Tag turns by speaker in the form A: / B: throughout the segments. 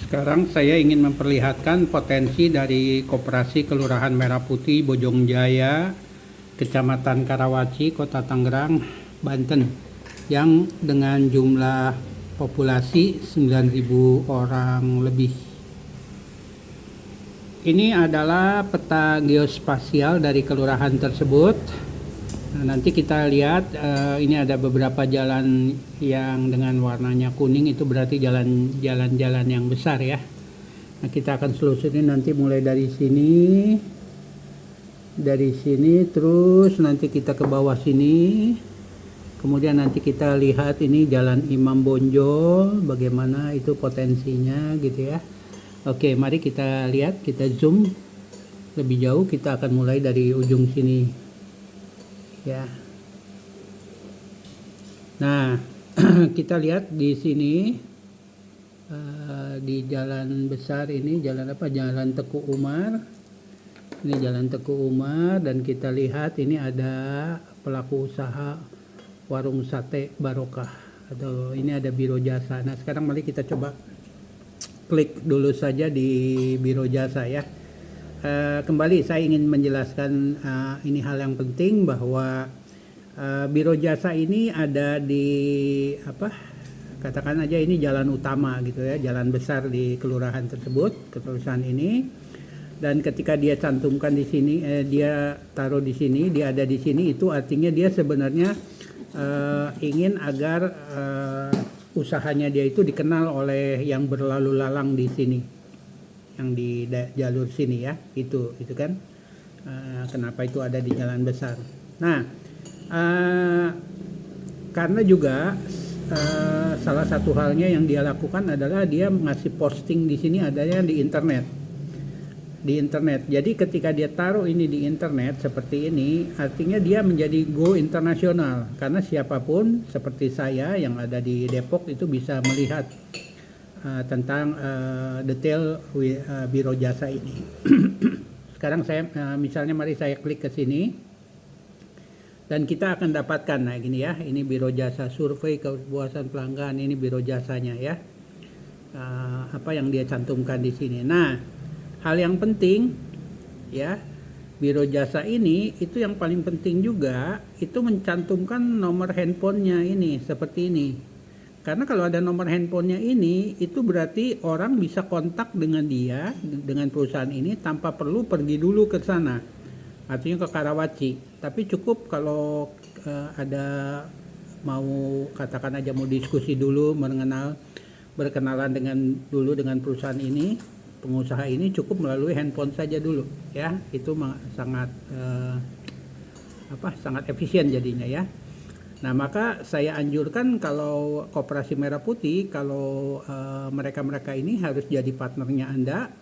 A: Sekarang saya ingin memperlihatkan potensi dari Koperasi Kelurahan Merah Putih Bojongjaya, Kecamatan Karawaci, Kota Tangerang, Banten, yang dengan jumlah populasi 9.000 orang lebih. Ini adalah peta geospasial dari kelurahan tersebut. Nah, nanti kita lihat ini ada beberapa jalan yang dengan warnanya kuning, itu berarti jalan-jalan yang besar ya. Nah, kita akan selusuri nanti mulai dari sini terus nanti kita ke bawah sini. Kemudian nanti kita lihat ini Jalan Imam Bonjol, bagaimana itu potensinya gitu ya. Oke, mari kita lihat, kita zoom lebih jauh. Kita akan mulai dari ujung sini ya. Nah, kita lihat di sini di jalan besar ini, jalan apa? Jalan Teku Umar. Ini Jalan Teku Umar, dan kita lihat ini ada pelaku usaha warung sate Barokah, atau ini ada Biro Jasa. Nah, sekarang mari kita coba klik dulu saja di Biro Jasa ya. Kembali saya ingin menjelaskan ini hal yang penting, bahwa Biro Jasa ini ada di katakan aja ini jalan utama gitu ya, jalan besar di kelurahan tersebut, kelurahan ini. Dan ketika dia cantumkan di sini, dia taruh di sini, dia ada di sini, itu artinya dia sebenarnya ingin agar usahanya dia itu dikenal oleh yang berlalu lalang di sini, yang di jalur sini ya, itu kan kenapa itu ada di jalan besar. Nah, karena juga salah satu halnya yang dia lakukan adalah dia ngasih posting di sini adanya di internet. Jadi ketika dia taruh ini di internet seperti ini, artinya dia menjadi go internasional, karena siapapun seperti saya yang ada di Depok itu bisa melihat tentang detail Biro Jasa ini. Sekarang saya misalnya mari saya klik ke sini dan kita akan dapatkan, nah gini ya, ini Biro Jasa survei kepuasan pelanggan, ini Biro Jasanya ya, apa yang dia cantumkan di sini. Nah, hal yang penting ya, Biro Jasa ini itu yang paling penting juga, itu mencantumkan nomor handphonenya ini seperti ini. Karena kalau ada nomor handphonenya ini, itu berarti orang bisa kontak dengan dia, dengan perusahaan ini tanpa perlu pergi dulu ke sana. Artinya ke Karawaci. Tapi cukup kalau ada mau, katakan aja mau diskusi dulu, berkenalan dengan perusahaan ini, pengusaha ini, cukup melalui handphone saja dulu ya. Itu sangat sangat efisien jadinya ya. Nah, maka saya anjurkan kalau Koperasi Merah Putih, kalau mereka-mereka ini harus jadi partnernya Anda,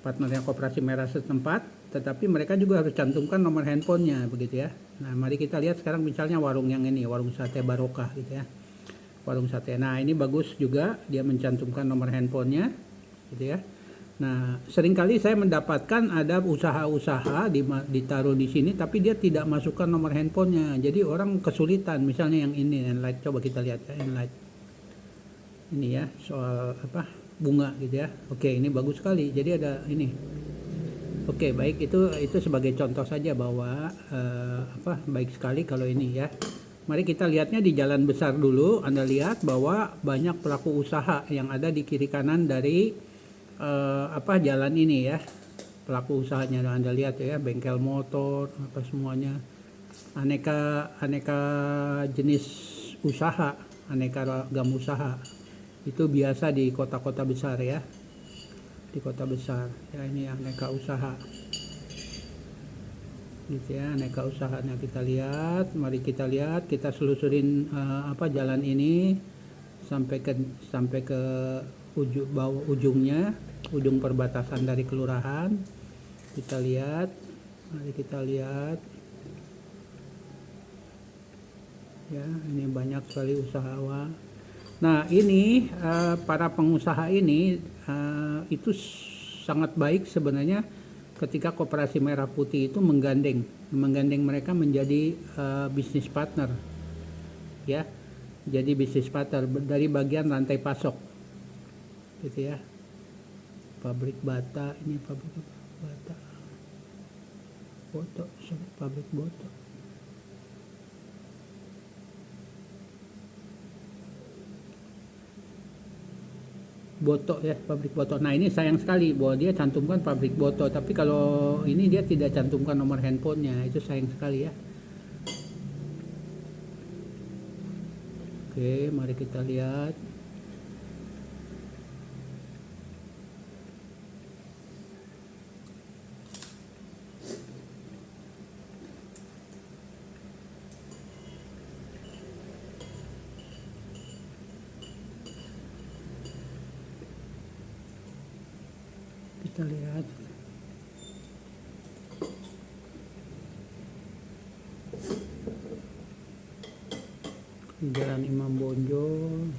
A: partnernya Koperasi Merah setempat, tetapi mereka juga harus cantumkan nomor handphonenya begitu ya. Nah, mari kita lihat sekarang misalnya warung yang ini, warung sate Barokah gitu ya. Warung sate. Nah, ini bagus juga dia mencantumkan nomor handphonenya gitu ya. Nah, seringkali saya mendapatkan ada usaha-usaha ditaruh di sini, tapi dia tidak masukkan nomor handphonenya. Jadi orang kesulitan. Misalnya yang ini, Enlight, coba kita lihat ya, Enlight. Ini ya, soal bunga gitu ya. Oke, ini bagus sekali. Jadi ada ini. Oke, baik, itu sebagai contoh saja bahwa baik sekali kalau ini ya. Mari kita lihatnya di jalan besar dulu. Anda lihat bahwa banyak pelaku usaha yang ada di kiri kanan dari jalan ini ya, pelaku usahanya. Anda lihat ya, bengkel motor, apa semuanya, aneka jenis usaha, aneka ragam usaha. Itu biasa di kota-kota besar ya, di kota besar ya. Ini aneka usaha gitu ya, aneka usahanya kita lihat. Mari kita lihat, kita selusurin jalan ini sampai ke ujungnya, ujung perbatasan dari kelurahan. Kita lihat, mari kita lihat ya, ini banyak sekali usahawan. Nah, ini para pengusaha ini itu sangat baik sebenarnya ketika Koperasi Merah Putih itu menggandeng mereka menjadi bisnis partner ya. Jadi bisnis partner dari bagian rantai pasok gitu ya. pabrik bata, ini pabrik bata, foto, pabrik foto. Boto ya, pabrik Boto. Nah ini sayang sekali bahwa dia cantumkan pabrik Boto, tapi kalau ini dia tidak cantumkan nomor handphonenya, itu sayang sekali ya. Oke, mari kita lihat. Kita lihat. Jalan Imam Bonjol.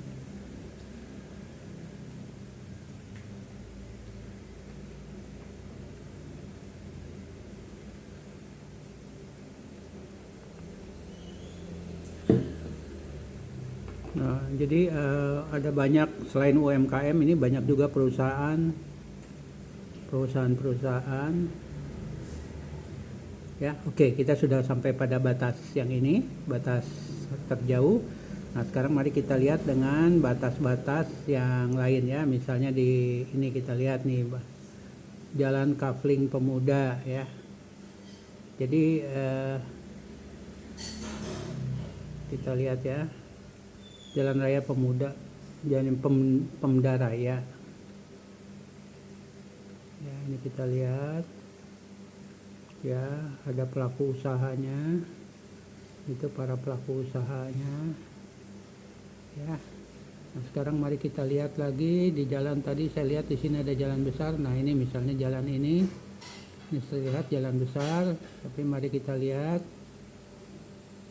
A: Nah, jadi ada banyak selain UMKM ini banyak juga perusahaan ya. Oke, kita sudah sampai pada batas yang ini, batas terjauh. Nah sekarang mari kita lihat dengan batas-batas yang lain ya, misalnya di ini kita lihat nih Jalan Kafling Pemuda ya. Jadi kita lihat ya, Jalan Raya Pemuda, Jalan Pemda Raya ya, ini kita lihat ya, ada pelaku usahanya, itu para pelaku usahanya ya. Nah sekarang mari kita lihat lagi di jalan tadi, saya lihat di sini ada jalan besar. Nah ini misalnya jalan ini saya lihat jalan besar, tapi mari kita lihat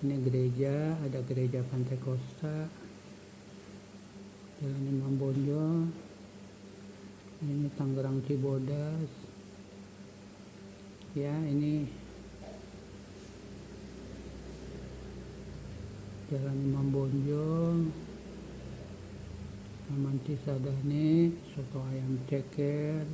A: ini gereja, ada gereja Pantai Kosta, Jalan Imam Bonjol, ini Tangerang Cibodas ya, ini Jalan Imam Bonjol, Taman Cisadane, Soto Ayam Ceker,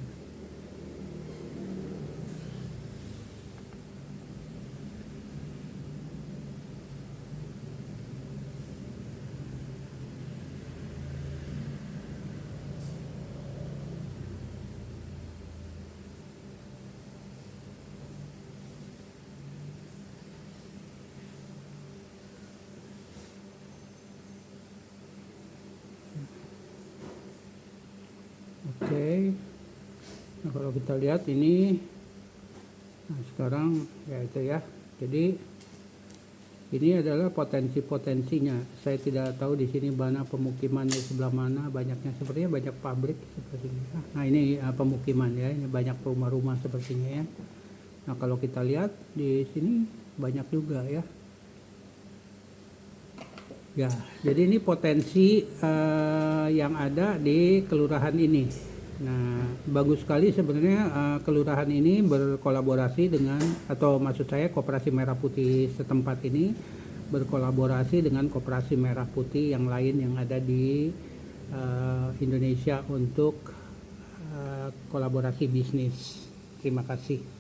A: Oke. Nah kalau kita lihat ini, nah sekarang ya itu ya, jadi ini adalah potensi-potensinya. Saya tidak tahu di sini mana pemukiman di sebelah mana, banyaknya sepertinya banyak pabrik sepertinya. Nah ini pemukiman ya, ini banyak rumah-rumah sepertinya ya. Nah kalau kita lihat di sini banyak juga ya. Ya, jadi ini potensi yang ada di kelurahan ini. Nah, bagus sekali sebenarnya kelurahan ini berkolaborasi dengan, atau maksud saya Koperasi Merah Putih setempat ini berkolaborasi dengan Koperasi Merah Putih yang lain yang ada di Indonesia untuk kolaborasi bisnis. Terima kasih.